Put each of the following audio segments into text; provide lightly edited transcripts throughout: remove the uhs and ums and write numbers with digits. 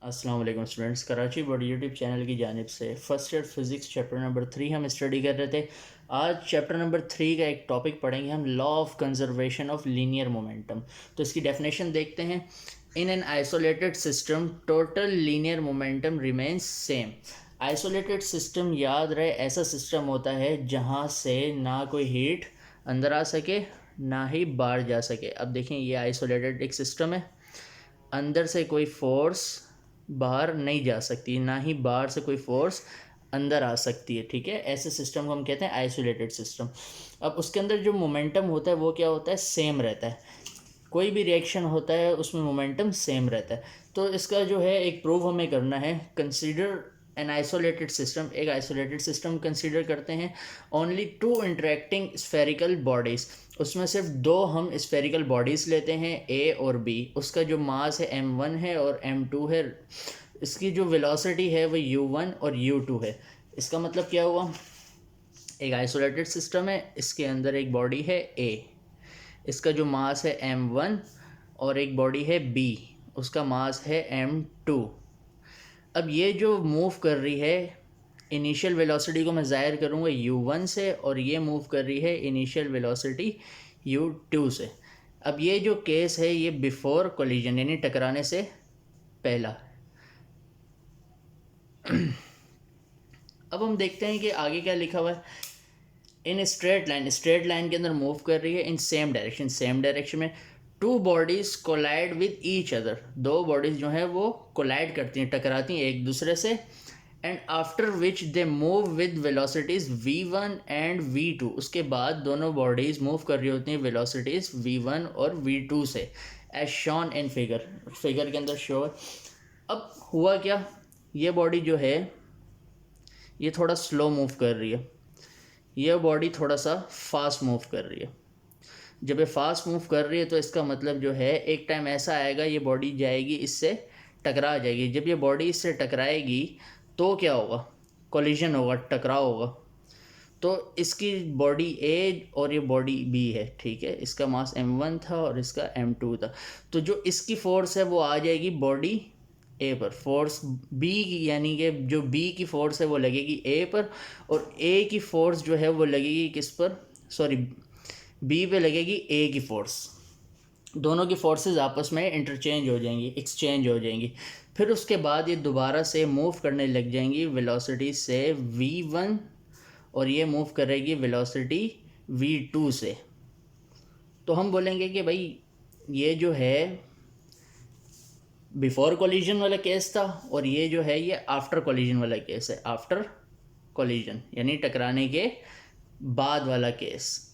अस्सलाम वालेकुम students, Karachi board YouTube channel की जानिब से first year physics chapter number 3 हम स्टडी कर रहे थे। आज चैप्टर नंबर 3 का एक टॉपिक पढ़ेंगे हम, law of conservation of linear momentum. तो इसकी डेफिनेशन देखते हैं। In an isolated system total linear momentum remains same. Isolated system याद रहे ऐसा सिस्टम होता है जहाँ से ना कोई हीट अंदर आ सके ना ही बाहर जा सके। अब देखें, ये आइसोलेटेड एक सिस्टम है, अंदर से कोई फोर्स बाहर नहीं जा सकती, ना ही बाहर से कोई फोर्स अंदर आ सकती है। ठीक है, ऐसे सिस्टम को हम कहते हैं आइसोलेटेड सिस्टम। अब उसके अंदर जो मोमेंटम होता है वो क्या होता है, सेम रहता है। कोई भी रिएक्शन होता है उसमें मोमेंटम सेम रहता है। तो इसका जो है एक प्रूव हमें करना है। कंसीडर एन आइसोलेटेड सिस्टम, एक आइसोलेटेड सिस्टम कंसीडर करते हैं। Only two interacting spherical bodies, उसमें सिर्फ दो हम स्फेरिकल बॉडीज़ लेते हैं, ए और बी। उसका जो मास है m1 है और m2 है। इसकी जो वेलोसिटी है वो u1 और u2 है। इसका मतलब क्या हुआ, एक आइसोलेटेड सिस्टम है, इसके अंदर एक बॉडी है ए, इसका जो मास है m1 और एक बॉडी है b, उसका मास है m2। अब ये जो मूव कर रही है, इनिशियल वेलोसिटी को मैं ज़ाहिर करूँगा u1 से, और ये मूव कर रही है इनिशियल वेलोसिटी u2 से। अब ये जो केस है ये बिफोर कोलिजन यानी टकराने से पहला। अब हम देखते हैं कि आगे क्या लिखा हुआ है। In straight line, straight line के अंदर मूव कर रही है in same direction, same direction में two bodies collide with each other, दो बॉडीज जो है वो कोलाइड करती हैं, टकराती हैं एक दूसरे से। And after which they move with velocities v1 and v2, उसके बाद दोनों बॉडीज मूव कर रही होती हैं वेलोसिटीज v1 और v2 से, as shown in figure, figure के अंदर शो है। अब हुआ क्या, ये बॉडी जो है ये थोड़ा स्लो मूव कर रही है, यह बॉडी थोड़ा सा फास्ट मूव कर रही है। जब ये फास्ट मूव कर रही है तो इसका मतलब जो है एक टाइम ऐसा आएगा ये बॉडी जाएगी इससे टकरा जाएगी। जब ये बॉडी इससे टकराएगी तो क्या होगा, कोलिजन होगा, टकराव होगा। तो इसकी बॉडी ए और ये बॉडी बी है, ठीक है, इसका मास m1 था और इसका m2 था। तो जो इसकी फोर्स है वो आ जाएगी बॉडी ए पर, फोर्स बी की, यानी कि जो बी की फोर्स है वो लगेगी ए पर, और ए की फोर्स जो है वो लगेगी किस पर, सॉरी बी पे लगेगी ए की फोर्स। दोनों की फोर्सेस आपस में इंटरचेंज हो जाएंगी, एक्सचेंज हो जाएंगी। फिर उसके बाद ये दोबारा से मूव करने लग जाएंगी वेलोसिटी से v1, और ये मूव करेगी वेलोसिटी v2 से। तो हम बोलेंगे कि भाई ये जो है बिफोर कोलिजन वाला केस था, और ये जो है ये आफ्टर कोलिजन वाला केस है, आफ्टर कोलिजन यानी टकराने के बाद वाला केस।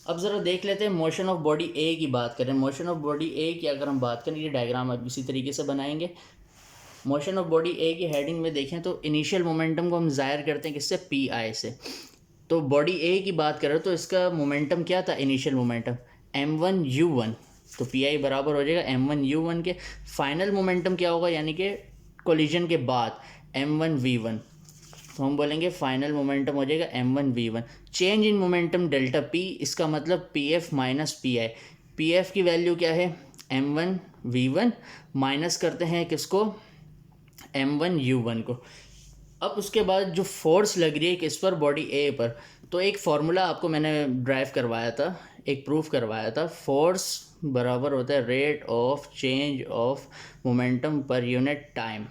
अब ज़रा देख लेते हैं मोशन ऑफ बॉडी ए की बात करें। मोशन ऑफ बॉडी ए की अगर हम बात करें, ये डायग्राम अब इसी तरीके से बनाएंगे। मोशन ऑफ बॉडी ए की हेडिंग में देखें तो इनिशियल मोमेंटम को हम ज़ाहिर करते हैं किससे, पी आई से। तो बॉडी ए की बात करें तो इसका मोमेंटम क्या था, इनिशियल मोमेंटम m1u1, तो पी आई बराबर हो जाएगा m1u1 के। फाइनल मोमेंटम क्या होगा, यानी कि कोलिजन के बाद m1v1, तो हम बोलेंगे फाइनल मोमेंटम हो जाएगा m1v1। Change in momentum delta p, इसका मतलब pf minus P I. P F की वैल्यू क्या है, m1v1 माइनस करते हैं किसको, m1u1 को। अब उसके बाद जो फोर्स लग रही है किस पर, बॉडी ए पर, तो एक फार्मूला आपको मैंने ड्राइव करवाया था, एक प्रूफ करवाया था। फोर्स बराबर होता है rate of change of momentum per unit time.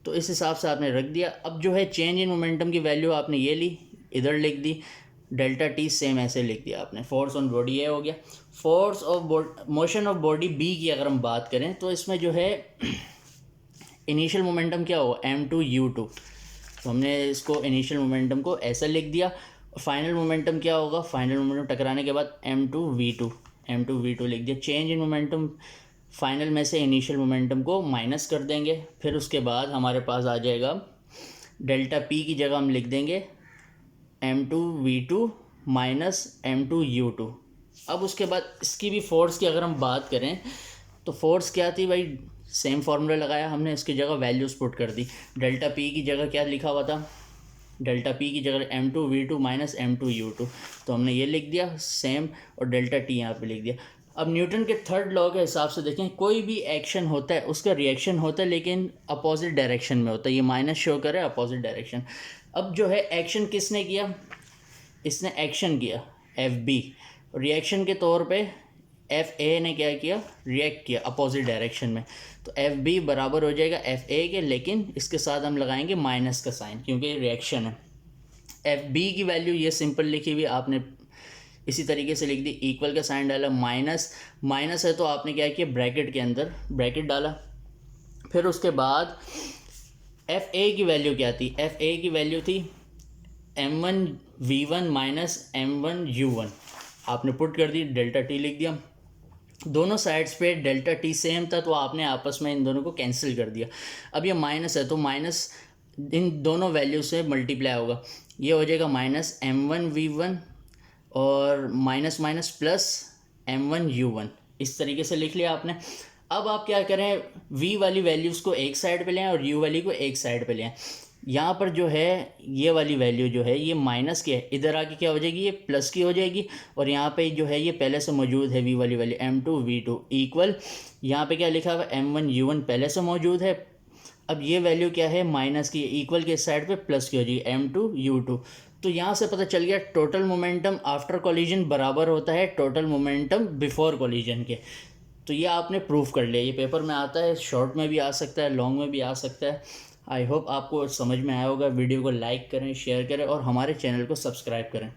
तो इस हिसाब से आपने रख दिया। अब जो है चेंज इन मोमेंटम की वैल्यू आपने ये ली, इधर लिख दी, डेल्टा टी सेम ऐसे लिख दिया आपने। फोर्स ऑन बॉडी ए हो गया। Force of motion of body B की अगर हम बात करें तो इसमें जो है इनिशियल मोमेंटम क्या होगा, m2u2, तो हमने इसको इनिशियल मोमेंटम को ऐसा लिख दिया। फाइनल मोमेंटम क्या होगा, फाइनल मोमेंटम टकराने के बाद m2v2 लिख दिया। चेंज इन मोमेंटम, फाइनल में से इनिशियल मोमेंटम को माइनस कर देंगे। फिर उसके बाद हमारे पास आ जाएगा डेल्टा पी की जगह हम लिख देंगे m2v2 माइनस m2u2। अब उसके बाद इसकी भी फोर्स की अगर हम बात करें तो फोर्स क्या थी भाई, सेम फार्मूला लगाया हमने, इसकी जगह वैल्यूज पुट कर दी। डेल्टा पी की जगह क्या लिखा हुआ था, डेल्टा पी की जगह m2v2 माइनस m2u2, तो हमने ये लिख दिया सेम, और डेल्टा टी यहाँ पे लिख दिया। अब न्यूटन के थर्ड लॉ के हिसाब से देखें, कोई भी एक्शन होता है उसका रिएक्शन होता है लेकिन अपोजिट डायरेक्शन में होता है। ये माइनस शो करे अपोजिट डायरेक्शन। अब जो है एक्शन किसने किया, इसने एक्शन किया एफ बी, रिएक्शन के तौर पे एफ ए ने क्या किया, रिएक्ट किया अपोजिट डायरेक्शन में। तो एफ बी बराबर हो जाएगा एफ ए के, लेकिन इसके साथ हम लगाएंगे माइनस का साइन क्योंकि रिएक्शन है। एफ बी की वैल्यू ये सिंपल लिखी हुई, आपने इसी तरीके से लिख दी, इक्वल का साइन डाला, माइनस माइनस है तो आपने क्या किया, ब्रैकेट के अंदर ब्रैकेट डाला। फिर उसके बाद एफ ए की वैल्यू क्या थी, एफ ए की वैल्यू थी m1 v1 minus m1 u1, आपने पुट कर दी, डेल्टा टी लिख दिया। दोनों साइड्स पे डेल्टा टी सेम था तो आपने आपस में इन दोनों को कैंसिल कर दिया। अब ये माइनस है तो माइनस इन दोनों वैल्यू से मल्टीप्लाई होगा, ये हो जाएगा माइनस m1 v1 और minus minus plus m1 u1, इस तरीके से लिख लिया आपने। अब आप क्या करें, v वाली वैल्यूज़ को एक साइड पे लें और u वाली को एक साइड पे लें। यहाँ पर जो है ये वाली वैल्यू जो है ये माइनस की है, इधर आके क्या हो जाएगी, ये प्लस की हो जाएगी। और यहाँ पे जो है ये पहले से मौजूद है v वाली वैल्यू m2 v2 इक्वल, यहाँ पे क्या लिखा हुआ m1 u1 पहले से मौजूद है। अब ये वैल्यू क्या है, माइनस की, इक्वल के साइड पे प्लस की हो जाएगी m2 u2। तो यहाँ से पता चल गया टोटल मोमेंटम आफ्टर कोलिजन बराबर होता है टोटल मोमेंटम बिफोर कोलिजन के। तो ये आपने प्रूफ कर लिया, ये पेपर में आता है, शॉर्ट में भी आ सकता है, लॉन्ग में भी आ सकता है। आई होप आपको समझ में आया होगा। वीडियो को लाइक करें, शेयर करें और हमारे चैनल को सब्सक्राइब करें।